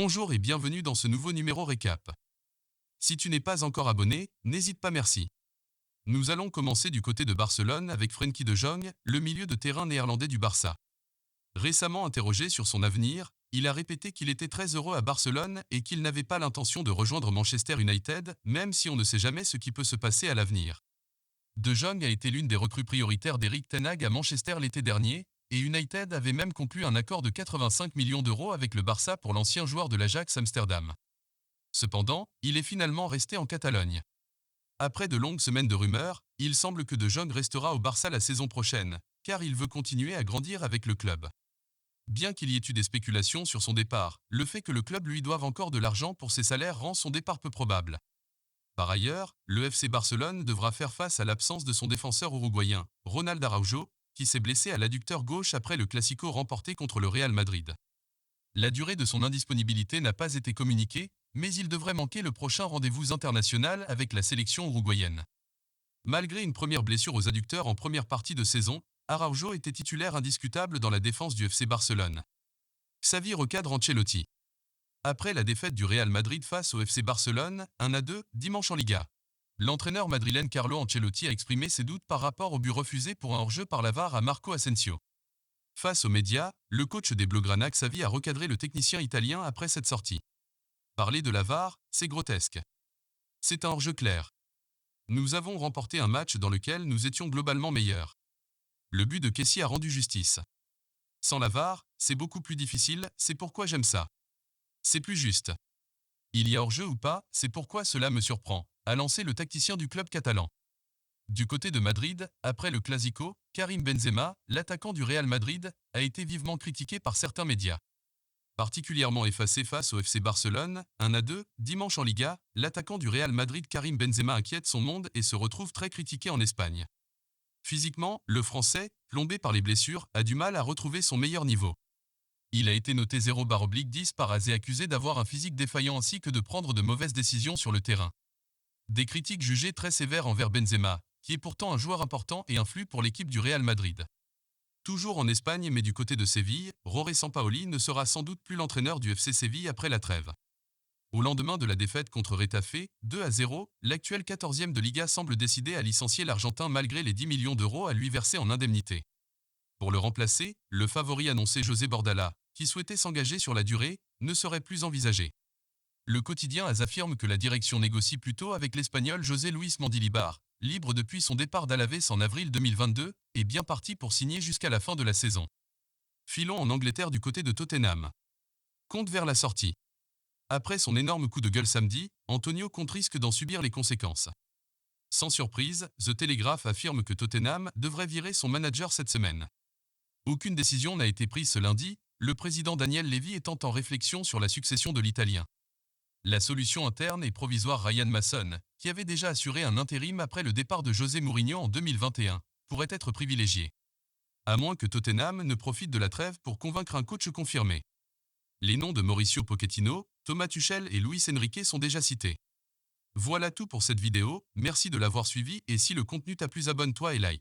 Bonjour et bienvenue dans ce nouveau numéro récap. Si tu n'es pas encore abonné, n'hésite pas merci. Nous allons commencer du côté de Barcelone avec Frenkie de Jong, le milieu de terrain néerlandais du Barça. Récemment interrogé sur son avenir, il a répété qu'il était très heureux à Barcelone et qu'il n'avait pas l'intention de rejoindre Manchester United, même si on ne sait jamais ce qui peut se passer à l'avenir. De Jong a été l'une des recrues prioritaires d'Erik ten Hag à Manchester l'été dernier, et United avait même conclu un accord de 85 millions d'euros avec le Barça pour l'ancien joueur de l'Ajax Amsterdam. Cependant, il est finalement resté en Catalogne. Après de longues semaines de rumeurs, il semble que De Jong restera au Barça la saison prochaine, car il veut continuer à grandir avec le club. Bien qu'il y ait eu des spéculations sur son départ, le fait que le club lui doive encore de l'argent pour ses salaires rend son départ peu probable. Par ailleurs, le FC Barcelone devra faire face à l'absence de son défenseur uruguayen, Ronald Araujo, qui s'est blessé à l'adducteur gauche après le Classico remporté contre le Real Madrid. La durée de son indisponibilité n'a pas été communiquée, mais il devrait manquer le prochain rendez-vous international avec la sélection uruguayenne. Malgré une première blessure aux adducteurs en première partie de saison, Araujo était titulaire indiscutable dans la défense du FC Barcelone. Xavi recadre Ancelotti. Après la défaite du Real Madrid face au FC Barcelone, 1-2, dimanche en Liga, l'entraîneur madrilène Carlo Ancelotti a exprimé ses doutes par rapport au but refusé pour un hors-jeu par la VAR à Marco Asensio. Face aux médias, le coach des Blaugrana Xavi a recadré le technicien italien après cette sortie. Parler de la VAR, c'est grotesque. C'est un hors-jeu clair. Nous avons remporté un match dans lequel nous étions globalement meilleurs. Le but de Kessie a rendu justice. Sans la VAR, c'est beaucoup plus difficile, c'est pourquoi j'aime ça. C'est plus juste. Il y a hors-jeu ou pas, c'est pourquoi cela me surprend, a lancé le tacticien du club catalan. Du côté de Madrid, après le Classico, Karim Benzema, l'attaquant du Real Madrid, a été vivement critiqué par certains médias. Particulièrement effacé face au FC Barcelone, 1-2, dimanche en Liga, l'attaquant du Real Madrid Karim Benzema inquiète son monde et se retrouve très critiqué en Espagne. Physiquement, le Français, plombé par les blessures, a du mal à retrouver son meilleur niveau. Il a été noté 0/10 par AS et accusé d'avoir un physique défaillant ainsi que de prendre de mauvaises décisions sur le terrain. Des critiques jugées très sévères envers Benzema, qui est pourtant un joueur important et influe pour l'équipe du Real Madrid. Toujours en Espagne mais du côté de Séville, Jorge Sampaoli ne sera sans doute plus l'entraîneur du FC Séville après la trêve. Au lendemain de la défaite contre Retafe, 2-0, l'actuel 14e de Liga semble décidé à licencier l'Argentin malgré les 10 millions d'euros à lui verser en indemnité. Pour le remplacer, le favori annoncé José Bordalás, qui souhaitait s'engager sur la durée, ne serait plus envisagé. Le quotidien AS affirme que la direction négocie plutôt avec l'Espagnol José Luis Mendilibar, libre depuis son départ d'Alaves en avril 2022, et bien parti pour signer jusqu'à la fin de la saison. Filons en Angleterre du côté de Tottenham. Compte vers la sortie. Après son énorme coup de gueule samedi, Antonio Conte risque d'en subir les conséquences. Sans surprise, The Telegraph affirme que Tottenham devrait virer son manager cette semaine. Aucune décision n'a été prise ce lundi, le président Daniel Levy étant en réflexion sur la succession de l'Italien. La solution interne et provisoire Ryan Mason, qui avait déjà assuré un intérim après le départ de José Mourinho en 2021, pourrait être privilégiée. À moins que Tottenham ne profite de la trêve pour convaincre un coach confirmé. Les noms de Mauricio Pochettino, Thomas Tuchel et Luis Enrique sont déjà cités. Voilà tout pour cette vidéo, merci de l'avoir suivi et si le contenu t'a plu abonne-toi et like.